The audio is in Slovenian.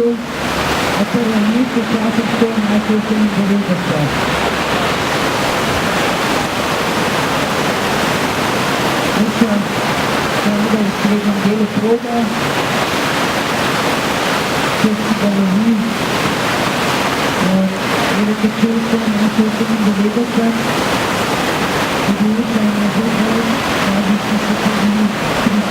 Čiču, a prvo mesto časovsko našel 97. Miša seveda v srednjem delu proge, če si ga lovi, Velike Čulko našel 97, Ljubljana je že bolj, da bi se tudi